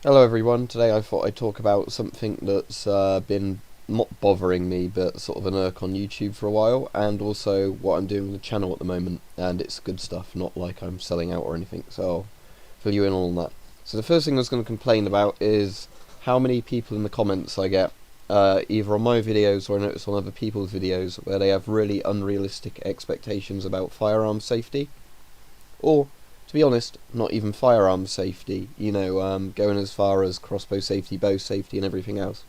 Hello everyone, today I thought I'd talk about something that's been not bothering me but sort of an irk on YouTube for a while, and also what I'm doing with the channel at the moment, and it's good stuff, not like I'm selling out or anything, so I'll fill you in on that. So the first thing I was going to complain about is how many people in the comments I get, either on my videos or I notice on other people's videos, where they have really unrealistic expectations about firearm safety, or to be honest, not even firearms safety, going as far as crossbow safety, bow safety, and everything else.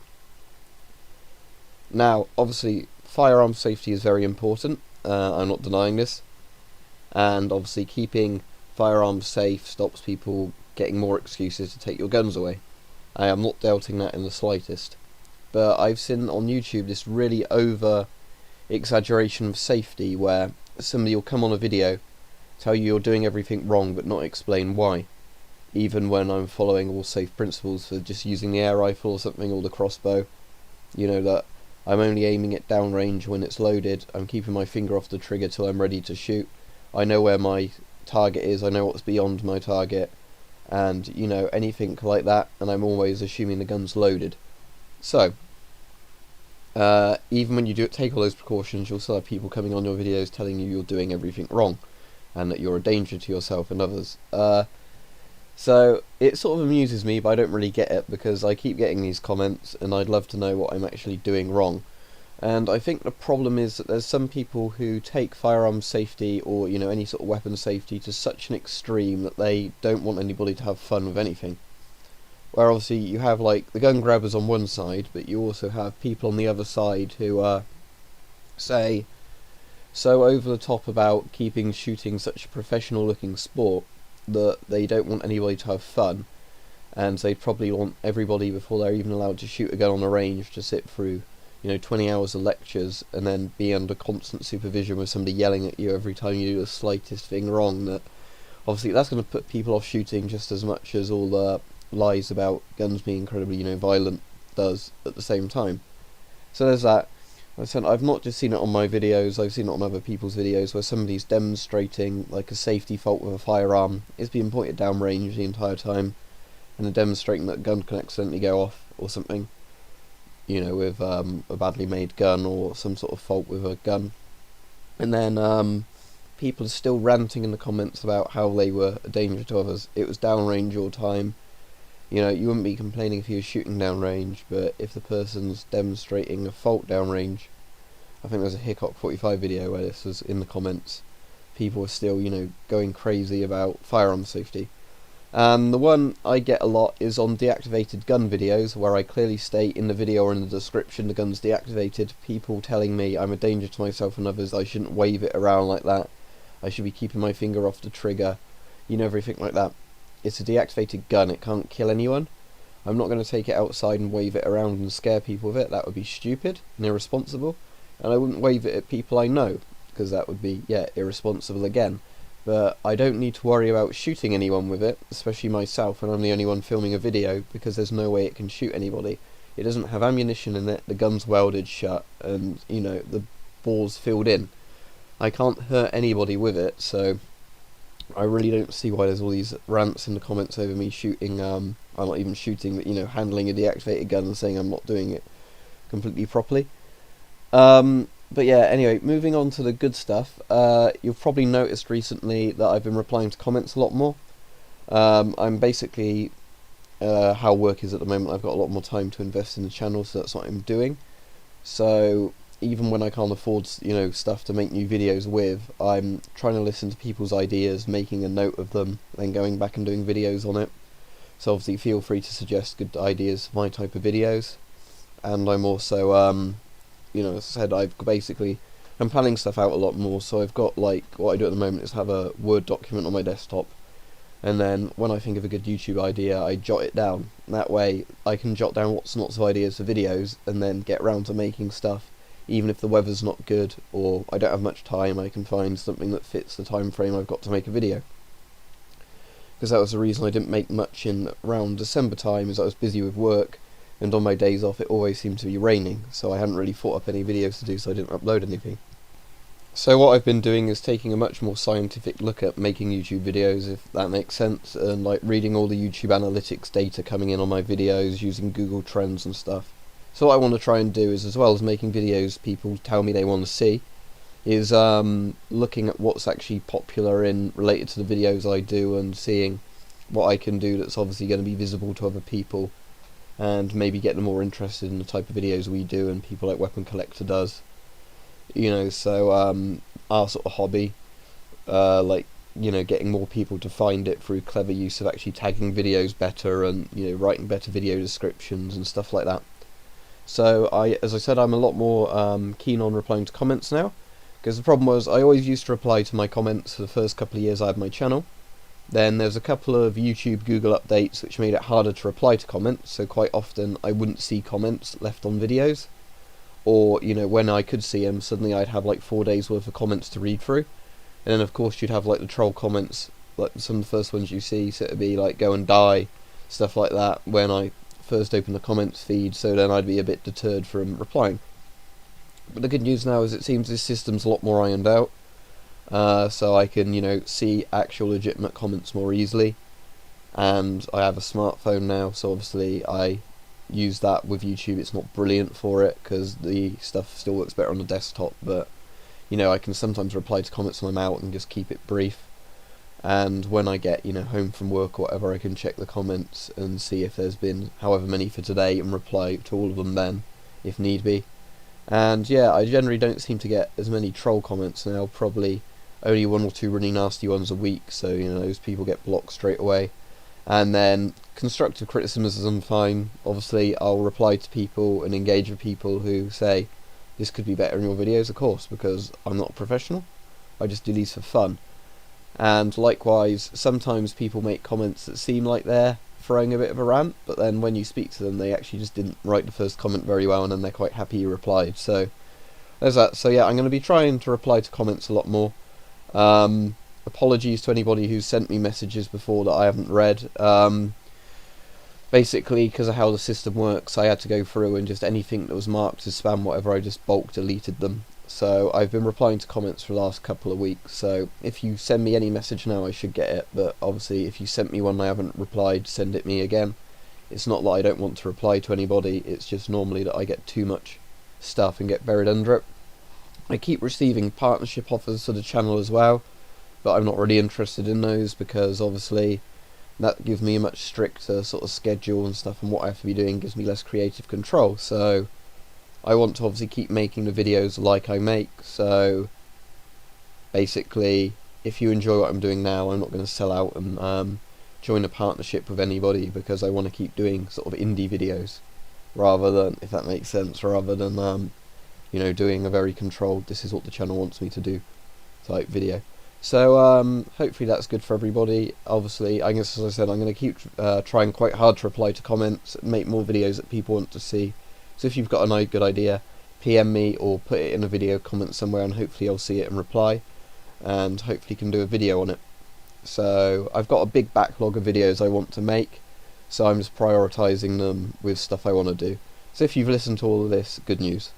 Now, obviously, firearms safety is very important, I'm not denying this, and obviously, keeping firearms safe stops people getting more excuses to take your guns away. I am not doubting that in the slightest. But I've seen on YouTube this really over exaggeration of safety where somebody will come on a video, tell you you're doing everything wrong but not explain why, even when I'm following all safe principles for just using the air rifle or something, or the crossbow. That I'm only aiming it downrange when it's loaded, I'm keeping my finger off the trigger till I'm ready to shoot, I know where my target is, I know what's beyond my target, and anything like that, and I'm always assuming the gun's loaded. So even when you take all those precautions, you'll still have people coming on your videos telling you you're doing everything wrong and that you're a danger to yourself and others. So it sort of amuses me, but I don't really get it because I keep getting these comments and I'd love to know what I'm actually doing wrong. And I think the problem is that there's some people who take firearms safety or any sort of weapon safety to such an extreme that they don't want anybody to have fun with anything. Where obviously you have like the gun grabbers on one side, but you also have people on the other side who say so over the top about keeping shooting such a professional looking sport that they don't want anybody to have fun, and they probably want everybody, before they're even allowed to shoot a gun on a range, to sit through 20 hours of lectures and then be under constant supervision with somebody yelling at you every time you do the slightest thing wrong. That obviously that's going to put people off shooting just as much as all the lies about guns being incredibly violent does at the same time. So there's that. I've not just seen it on my videos, I've seen it on other people's videos where somebody's demonstrating like a safety fault with a firearm. It's being pointed downrange the entire time, and they're demonstrating that a gun can accidentally go off or something, with a badly made gun or some sort of fault with a gun. And then people are still ranting in the comments about how they were a danger to others. It was downrange all the time. You wouldn't be complaining if you were shooting downrange, but if the person's demonstrating a fault downrange, I think there's a Hickok 45 video where this was in the comments, people are still, going crazy about firearm safety. And the one I get a lot is on deactivated gun videos, where I clearly state in the video or in the description the gun's deactivated, people telling me I'm a danger to myself and others, I shouldn't wave it around like that, I should be keeping my finger off the trigger, everything like that. It's a deactivated gun, it can't kill anyone. I'm not going to take it outside and wave it around and scare people with it, that would be stupid and irresponsible. And I wouldn't wave it at people I know, because that would be, irresponsible again. But I don't need to worry about shooting anyone with it, especially myself when I'm the only one filming a video, because there's no way it can shoot anybody. It doesn't have ammunition in it, the gun's welded shut, and, the bore's filled in. I can't hurt anybody with it, so I really don't see why there's all these rants in the comments over me shooting, I'm not even shooting, but handling a deactivated gun and saying I'm not doing it completely properly. But yeah, anyway, moving on to the good stuff. You've probably noticed recently that I've been replying to comments a lot more. I'm basically, how work is at the moment, I've got a lot more time to invest in the channel, so that's what I'm doing. So even when I can't afford, stuff to make new videos with, I'm trying to listen to people's ideas, making a note of them, then going back and doing videos on it. So obviously feel free to suggest good ideas for my type of videos. And I'm also, as I said, I'm planning stuff out a lot more, so I've got, like, what I do at the moment is have a Word document on my desktop, and then when I think of a good YouTube idea, I jot it down. That way I can jot down lots and lots of ideas for videos, and then get around to making stuff. Even if the weather's not good, or I don't have much time, I can find something that fits the time frame I've got to make a video. Because that was the reason I didn't make much in around December time, is I was busy with work, and on my days off it always seemed to be raining, so I hadn't really thought up any videos to do, so I didn't upload anything. So what I've been doing is taking a much more scientific look at making YouTube videos, if that makes sense, and like reading all the YouTube analytics data coming in on my videos, using Google Trends and stuff. So what I want to try and do is, as well as making videos people tell me they want to see, is looking at what's actually popular in related to the videos I do and seeing what I can do that's obviously going to be visible to other people, and maybe get them more interested in the type of videos we do and people like Weapon Collector does. So our sort of hobby, getting more people to find it through clever use of actually tagging videos better and writing better video descriptions and stuff like that. So as I said, I'm a lot more keen on replying to comments now, because the problem was I always used to reply to my comments for the first couple of years I had my channel. Then there's a couple of YouTube Google updates which made it harder to reply to comments, so quite often I wouldn't see comments left on videos. Or, when I could see them, suddenly I'd have like 4 days worth of comments to read through. And then of course you'd have like the troll comments, like some of the first ones you see, so it'd be like go and die, stuff like that, when I first opened the comments feed, so then I'd be a bit deterred from replying. But the good news now is it seems this system's a lot more ironed out, so I can, see actual legitimate comments more easily. And I have a smartphone now, so obviously I use that with YouTube. It's not brilliant for it because the stuff still works better on the desktop, but I can sometimes reply to comments when I'm out and just keep it brief. And when I get home from work or whatever, I can check the comments and see if there's been however many for today and reply to all of them then, if need be. And yeah, I generally don't seem to get as many troll comments now, probably only 1 or 2 really nasty ones a week, so those people get blocked straight away. And then constructive criticism, fine. Obviously I'll reply to people and engage with people who say this could be better in your videos, of course, because I'm not a professional, I just do these for fun. And likewise, sometimes people make comments that seem like they're throwing a bit of a rant, but then when you speak to them they actually just didn't write the first comment very well, and then they're quite happy you replied. So there's that. So yeah, I'm going to be trying to reply to comments a lot more. Apologies to anybody who's sent me messages before that I haven't read. Basically, because of how the system works, I had to go through and just anything that was marked as spam, whatever, I just bulk deleted them. So I've been replying to comments for the last couple of weeks, so if you send me any message now I should get it, but obviously if you sent me one I haven't replied, send it me again. It's not that I don't want to reply to anybody, it's just normally that I get too much stuff and get buried under it. I keep receiving partnership offers for the channel as well, but I'm not really interested in those because obviously that gives me a much stricter sort of schedule and stuff, and what I have to be doing gives me less creative control. So I want to obviously keep making the videos like I make, so basically if you enjoy what I'm doing now, I'm not going to sell out and join a partnership with anybody, because I want to keep doing sort of indie videos rather than, if that makes sense, rather than doing a very controlled, this is what the channel wants me to do type video. So hopefully that's good for everybody. Obviously, I guess as I said, I'm going to keep trying quite hard to reply to comments and make more videos that people want to see. So if you've got a good idea, PM me or put it in a video comment somewhere, and hopefully I'll see it and reply, and hopefully can do a video on it. So I've got a big backlog of videos I want to make, so I'm just prioritising them with stuff I want to do. So if you've listened to all of this, good news.